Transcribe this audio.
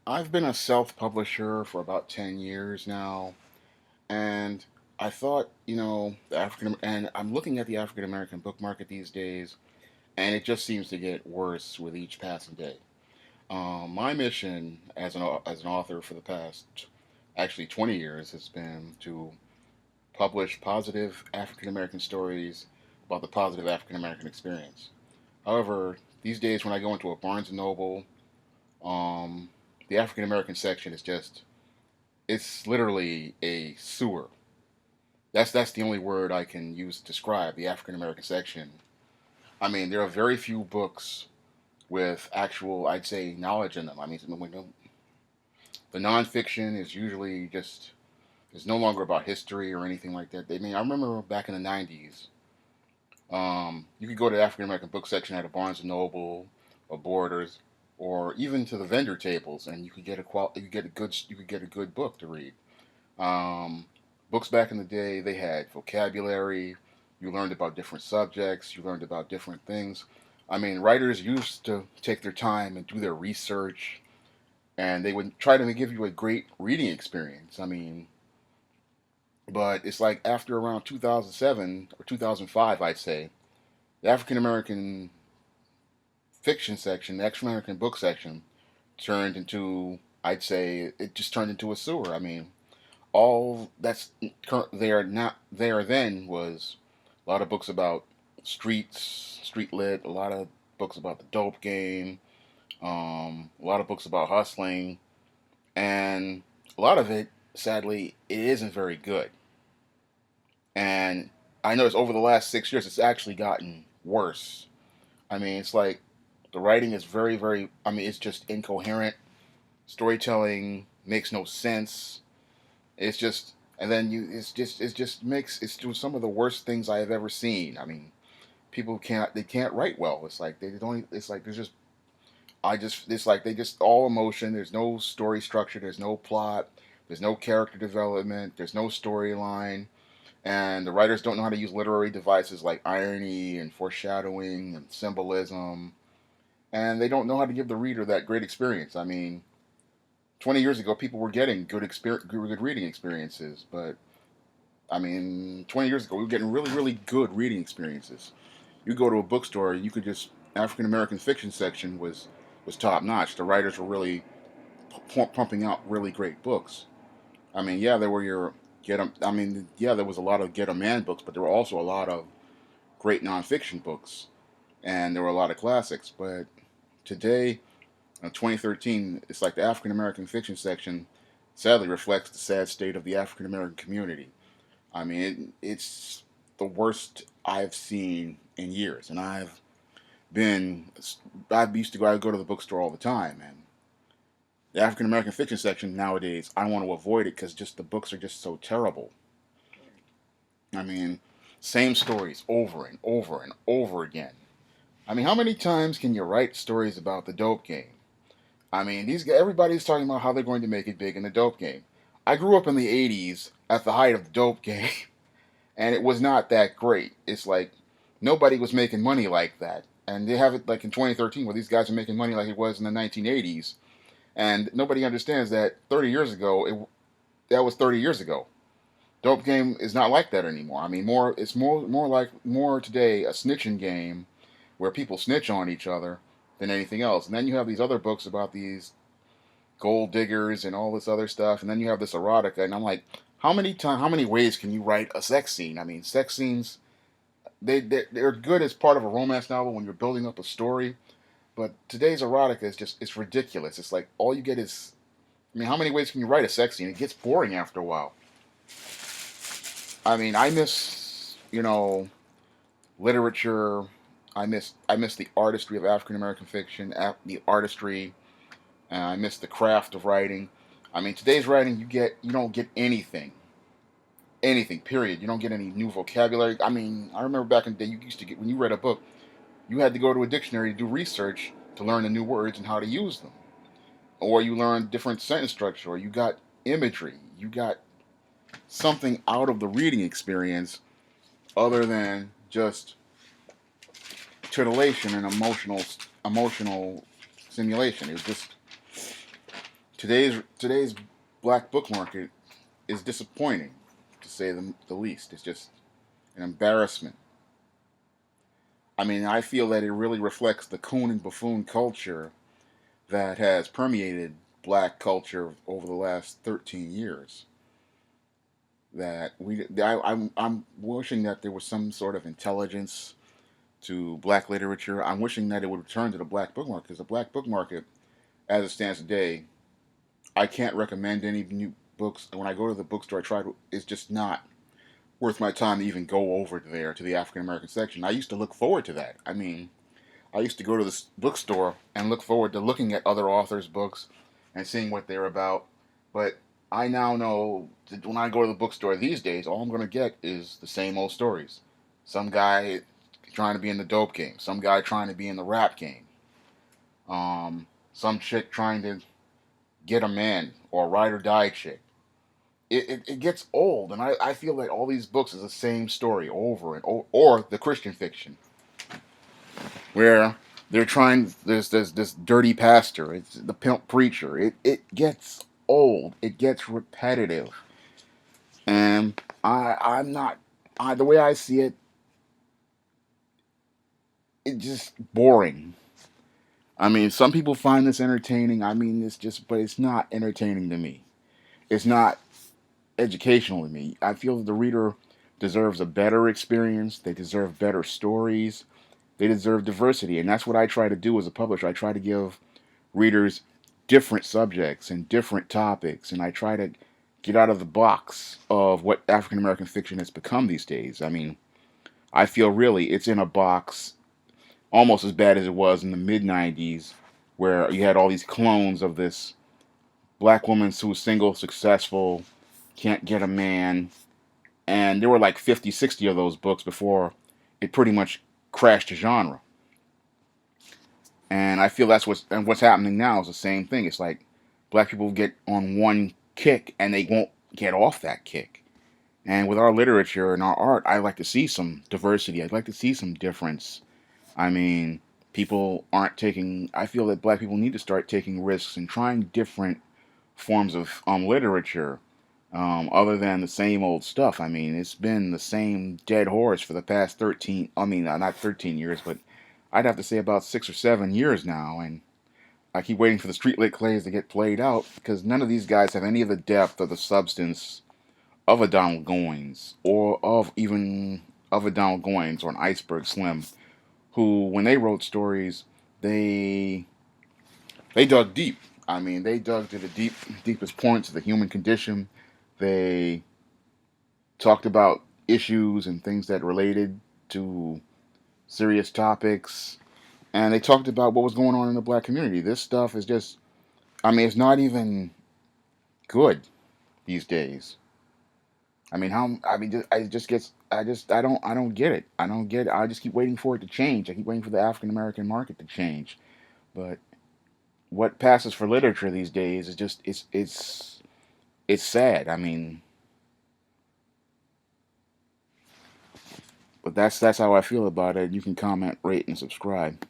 I've been a self-publisher for about 10 years now, and I thought, and I'm looking at the African American book market these days, and it just seems to get worse with each passing day. My mission as an author for the past actually 20 years has been to publish positive African American stories about the positive African American experience. However, these days when I go into a Barnes and Noble, um, the African American section is just it's literally a sewer. That's the only word I can use to describe the African American section. I mean, there are very few books with actual, I'd say, knowledge in them. I mean, the nonfiction is usually just is no longer about history or anything like that. I mean, I remember back in the '90s, you could go to the African American book section at a Barnes and Noble or Borders, or even to the vendor tables, and you could get a good book to read. Um, Books back in the day, they had vocabulary. You learned about different subjects. You learned about different things. I mean, writers used to take their time and do their research, and they would try to give you a great reading experience. I mean, but it's like after around 2007 or 2005, I'd say, the African American fiction section, the African American book section, turned into, I'd say, it just turned into a sewer. I mean, all that's there not there then was a lot of books about street lit, a lot of books about the dope game, a lot of books about hustling, and a lot of it, sadly, it isn't very good. And I noticed over the last 6 years, it's actually gotten worse. I mean, it's like the writing is very. I mean, it's just incoherent. Storytelling makes no sense. It's just, and then it just makes it's doing some of the worst things I have ever seen. I mean, people can't write well. It's like they don't. It's like there's just it's like they just all emotion. There's no story structure. There's no plot. There's no character development. There's no storyline. And the writers don't know how to use literary devices like irony and foreshadowing and symbolism. And they don't know how to give the reader that great experience. I mean, 20 years ago, people were getting good reading experiences, but I mean, 20 years ago, we were getting really good reading experiences. You go to a bookstore, you could just African American fiction section was top notch. The writers were really pumping out really great books. I mean, yeah, there were your get 'em. I mean, yeah, there was a lot of get a man books, but there were also a lot of great nonfiction books, and there were a lot of classics. But today, in 2013, it's like the African American fiction section sadly reflects the sad state of the African American community. I mean, it's the worst I've seen in years, and been I used to go to the bookstore all the time, and the African American fiction section nowadays I want to avoid it because just the books are just so terrible. I mean, same stories over and over and over again. I mean, how many times can you write stories about the dope game? I mean, everybody's talking about how they're going to make it big in the dope game. I grew up in the '80s at the height of the dope game, and it was not that great. It's like nobody was making money like that, and they have it like in 2013 where these guys are making money like it was in the 1980s, and nobody understands that 30 years ago that was 30 years ago. Dope game is not like that anymore. I mean, it's more today a snitching game where people snitch on each other than anything else. And then you have these other books about these gold diggers and all this other stuff, and then you have this erotica, and I'm like, how many ways can you write a sex scene? I mean, sex scenes they're good as part of a romance novel when you're building up a story, but today's erotica is just it's ridiculous. It's like all you get is, I mean, how many ways can you write a sex scene? It gets boring after a while. I mean, I miss literature. I miss the artistry of African American fiction, the artistry. I miss the craft of writing. I mean, today's writing you don't get anything. Period. You don't get any new vocabulary. I mean, I remember back in the day, you used to get when you read a book, you had to go to a dictionary to do research to learn the new words and how to use them, or you learned different sentence structure, or you got imagery. You got something out of the reading experience other than just titillation and emotional simulation. It was just today's black book market is disappointing, to say the least. It's just an embarrassment. I mean, I feel that it really reflects the coon and buffoon culture that has permeated black culture over the last 13 years. That I'm wishing that there was some sort of intelligence to black literature. I'm wishing that it would return to the black book market, because the black book market, as it stands today, I can't recommend any new books. When I go to the bookstore, I try to. It's just not worth my time to even go over there to the African American section. I used to look forward to that. I mean, I used to go to this bookstore and look forward to looking at other authors' books and seeing what they're about. But I now know that when I go to the bookstore these days, all I'm going to get is the same old stories. Some guy trying to be in the dope game, some guy trying to be in the rap game, some chick trying to get a man, or a ride or die chick. It gets old, and I feel like all these books is the same story over and over, or the Christian fiction where they're trying. There's this dirty pastor. It's the pimp preacher. It gets old. It gets repetitive, and I'm not. The way I see it, it's just boring. I mean, some people find this entertaining. I mean, but it's not entertaining to me. It's not educational to me. I feel that the reader deserves a better experience. They deserve better stories. They deserve diversity, and that's what I try to do as a publisher. I try to give readers different subjects and different topics, and I try to get out of the box of what African American fiction has become these days. I mean, I feel really it's in a box almost as bad as it was in the mid 90s, where you had all these clones of this black woman who's single, successful, can't get a man, and there were like 50, 60 of those books before it pretty much crashed the genre. And I feel that's what's happening now is the same thing. It's like black people get on one kick and they won't get off that kick. And with our literature and our art, I like to see some diversity. I'd like to see some difference. I mean, people aren't taking. I feel that black people need to start taking risks and trying different forms of literature, other than the same old stuff. I mean, it's been the same dead horse for the past 13. I mean, not 13 years, but I'd have to say about 6 or 7 years now, and I keep waiting for the street lit clays to get played out because none of these guys have any of the depth or the substance of a Donald Goines of a Donald Goines or an Iceberg Slim, who when they wrote stories, they they dug deep. I mean, they dug to the deepest points of the human condition. They talked about issues and things that related to serious topics, and they talked about what was going on in the black community. This stuff is just, I mean, it's not even good these days. I mean, I just gets, I don't get it. I don't get it. I just keep waiting for it to change. I keep waiting for the African American market to change. But what passes for literature these days is just, it's sad. I mean, but that's how I feel about it. You can comment, rate, and subscribe.